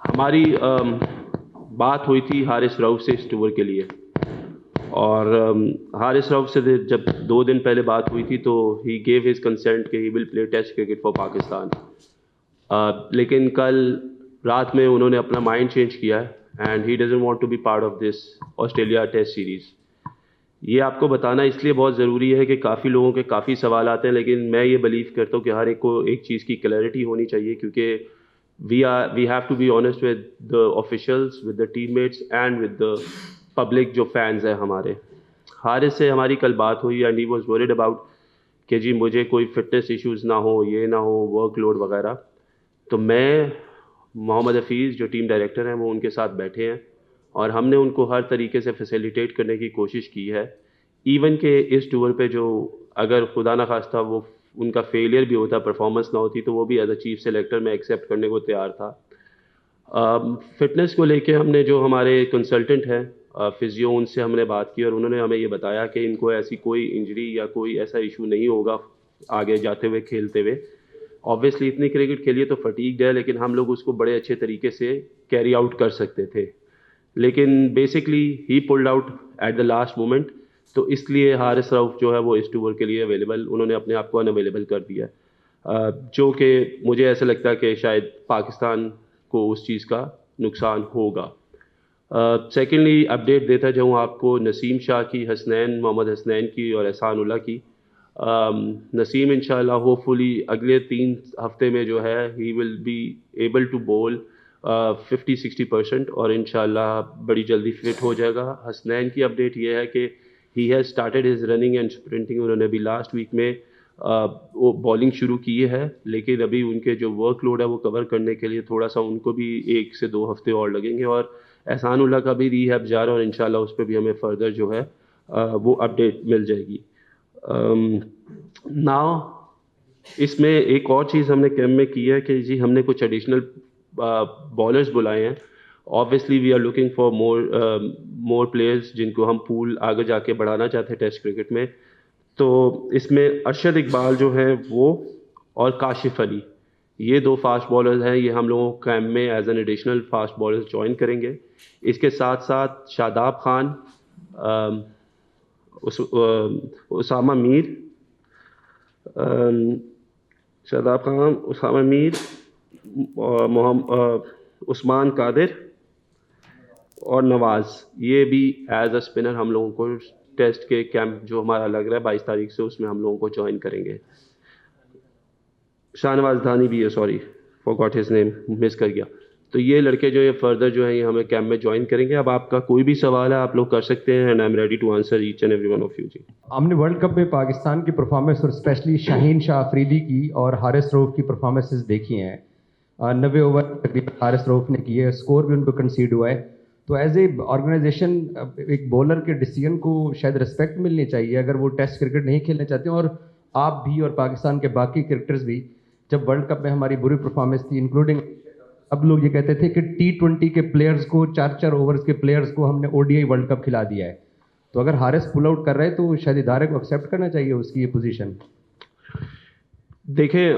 ہماری بات ہوئی تھی حارث رؤف سے اس ٹور کے لیے، اور حارث رؤف سے جب 2 دن پہلے بات ہوئی تھی تو ہی گیو ہز کنسنٹ کہ ہی ول پلے ٹیسٹ کرکٹ فار پاکستان. لیکن کل رات میں انہوں نے اپنا مائنڈ چینج کیا ہے and he doesn't want to be part of this Australia test series. یہ آپ کو بتانا اس لیے بہت ضروری ہے کہ کافی لوگوں کے کافی سوال آتے ہیں، لیکن میں یہ بلیو کرتا ہوں کہ ہر ایک کو ایک چیز کی کلیئرٹی ہونی چاہیے، کیونکہ we have to be honest with the officials, with the teammates and with the public جو فینز ہیں ہمارے. حارث سے ہماری کل بات ہوئی and he was word about کہ جی مجھے کوئی فٹنس ایشوز نہ ہو، یہ نہ ہو، ورک لوڈ وغیرہ. تو میں محمد حفیظ جو ٹیم ڈائریکٹر ہیں وہ ان کے ساتھ بیٹھے ہیں اور ہم نے ان کو ہر طریقے سے فیسیلیٹیٹ کرنے کی کوشش کی ہے. ایون کہ اس ٹور پہ جو اگر خدا نخواستہ وہ ان کا فیلئر بھی ہوتا، پرفارمنس نہ ہوتی، تو وہ بھی ایز اے چیف سلیکٹر میں ایکسیپٹ کرنے کو تیار تھا. فٹنس کو لے کے ہم نے جو ہمارے کنسلٹنٹ ہیں فزیو، ان سے ہم نے بات کی اور انہوں نے ہمیں یہ بتایا کہ ان کو ایسی کوئی انجری یا کوئی ایسا ایشو نہیں ہوگا آگے جاتے ہوئے کھیلتے ہوئے. آبویسلی اتنی کرکٹ کھیلی تو فٹیگڈ ہے، لیکن ہم لوگ اس کو بڑے اچھے طریقے سے کیری آؤٹ کر سکتے تھے. لیکن basically he pulled out at the last moment, تو اس لیے حارث رؤف جو ہے وہ اس ٹور کے لیے اویلیبل، انہوں نے اپنے آپ کو ان اویلیبل کر دیا، جو کہ مجھے ایسا لگتا ہے کہ شاید پاکستان کو اس چیز کا نقصان ہوگا. سیکنڈلی اپڈیٹ دیتا جاؤں آپ کو نسیم شاہ کی، حسنین، محمد حسنین کی اور احسان اللہ کی. نسیم انشاءاللہ ہوپ فلی اگلے 3 ہفتے میں جو ہے ہی ول بی ایبل ٹو بول 50-60%، اور انشاءاللہ بڑی جلدی فٹ ہو جائے گا. حسنین کی اپڈیٹ یہ ہے کہ he has started his running and sprinting. انہوں نے ابھی لاسٹ ویک میں وہ بالنگ شروع کی ہے، لیکن ابھی ان کے جو ورک لوڈ ہے وہ کور کرنے کے لیے تھوڑا سا ان کو بھی 1 سے 2 ہفتے اور لگیں گے. اور احسان اللہ کا بھی ری ہیب جا رہا ہے اور انشاءاللہ اس پہ بھی ہمیں فردر جو ہے وہ اپڈیٹ مل جائے گی. ناؤ اس میں ایک اور چیز ہم نے کیمپ میں کی ہے کہ جی ہم نے کچھ ایڈیشنل بالرز بلائے ہیں. Obviously we are looking for more players جن کو ہم پول آگے جا کے بڑھانا چاہتے ہیں ٹیسٹ کرکٹ میں. تو اس میں ارشد اقبال جو ہیں وہ اور کاشف علی، یہ 2 فاسٹ بالرز ہیں، یہ ہم لوگوں کیمپ میں as an additional fast bowlers join کریں گے. اس کے ساتھ ساتھ شاداب خان، اسامہ میر، عثمان قادر اور نواز، یہ بھی ایز اے اسپنر ہم لوگوں کو ٹیسٹ کے کیمپ جو ہمارا لگ رہا ہے 22 تاریخ سے، اس میں ہم لوگوں کو جوائن کریں گے. شاہ نواز دھانی بھی ہے، سوری فارگاٹ ہز نیم، مس کر گیا. تو یہ لڑکے جو یہ فردر جو ہیں یہ ہمیں کیمپ میں جوائن کریں گے. اب آپ کا کوئی بھی سوال ہے آپ لوگ کر سکتے ہیں and I am ready to answer each and every one of you. جی ہم نے ورلڈ کپ میں پاکستان کی پرفارمنس اور اسپیشلی شاہین شاہ آفریدی کی اور حارث رؤف کی پرفارمنسز دیکھی ہیں. 90 اوور تقریباً حارث رؤف نے کیے، اسکور بھی ان کو کنسیڈ ہوا ہے. تو ایز اے آرگنائزیشن ایک بولر کے ڈیسیجن کو شاید رسپیکٹ ملنی چاہیے اگر وہ ٹیسٹ کرکٹ نہیں کھیلنا چاہتے ہیں. اور آپ بھی اور پاکستان کے باقی کرکٹرز بھی، جب ورلڈ کپ میں ہماری بری پرفارمنس تھی انکلوڈنگ، اب لوگ یہ کہتے تھے کہ T20 کے پلیئرز کو 4 اوورز کے پلیئرز کو ہم نے ODI ورلڈ کپ کھلا دیا ہے. تو اگر حارث پل آؤٹ کر رہے تو شاید ادارے کو ایکسیپٹ کرنا چاہیے اس کی یہ پوزیشن. دیکھیں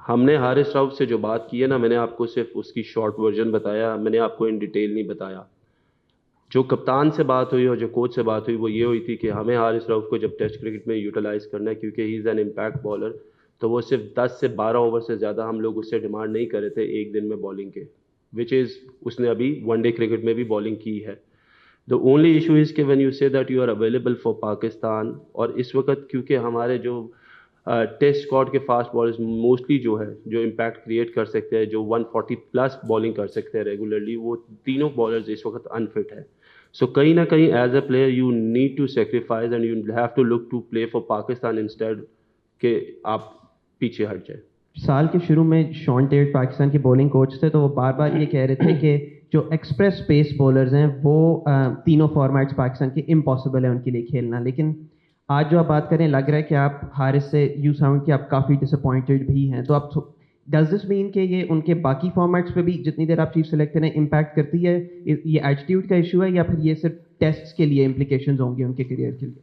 ہم نے حارث رؤف سے جو بات کی ہے نا، میں نے آپ کو صرف اس کی شارٹ ورژن بتایا، میں نے آپ کو ان ڈیٹیل نہیں بتایا. جو کپتان سے بات ہوئی اور جو کوچ سے بات ہوئی وہ یہ ہوئی تھی کہ ہمیں حارث رؤف کو جب ٹیسٹ کرکٹ میں یوٹیلائز کرنا ہے، کیونکہ ہی از این امپیکٹ بالر، تو وہ صرف 10 سے 12 اوور سے زیادہ ہم لوگ اس سے ڈیمانڈ نہیں کر رہے تھے ایک دن میں بالنگ کے، وچ از اس نے ابھی ون ڈے کرکٹ میں بھی بالنگ کی ہے. The only issue is کہ when you say that you are available for Pakistan, اور اس وقت کیونکہ ہمارے جو ٹیسٹ اسکواڈ کے فاسٹ بالرز موسٹلی جو ہے جو امپیکٹ کریٹ کر سکتے ہیں، جو 140+ بالنگ کر سکتے ہیں ریگولرلی، وہ تینوں بالرز اس وقت انفٹ ہے. سو کہیں نہ کہیں as a player you need to sacrifice and you have to look to play for Pakistan instead کہ آپ پیچھے ہٹ جائیں. سال کے شروع میں شان ٹیٹ پاکستان کے بولنگ کوچ تھے، تو وہ بار بار یہ کہہ رہے تھے کہ جو ایکسپریس پیس بولرز ہیں وہ تینوں فارمیٹس پاکستان کے امپاسبل ہے ان کے لیے کھیلنا. لیکن آج جو آپ بات کریں لگ رہا ہے کہ آپ حارث سے یو ساؤنڈ کہ آپ کافی ڈس اپوائنٹڈ بھی ہیں. تو آپ ڈز دس مین کہ یہ ان کے باقی فارمیٹس پہ بھی جتنی دیر آپ چیف سلیکٹر ہیں امپیکٹ کرتی ہے؟ یہ ایٹیٹیوڈ کا ایشو ہے یا پھر یہ صرف ٹیسٹس کے لیے امپلیکیشنز ہوں گے ان کے کیریئر کے لیے؟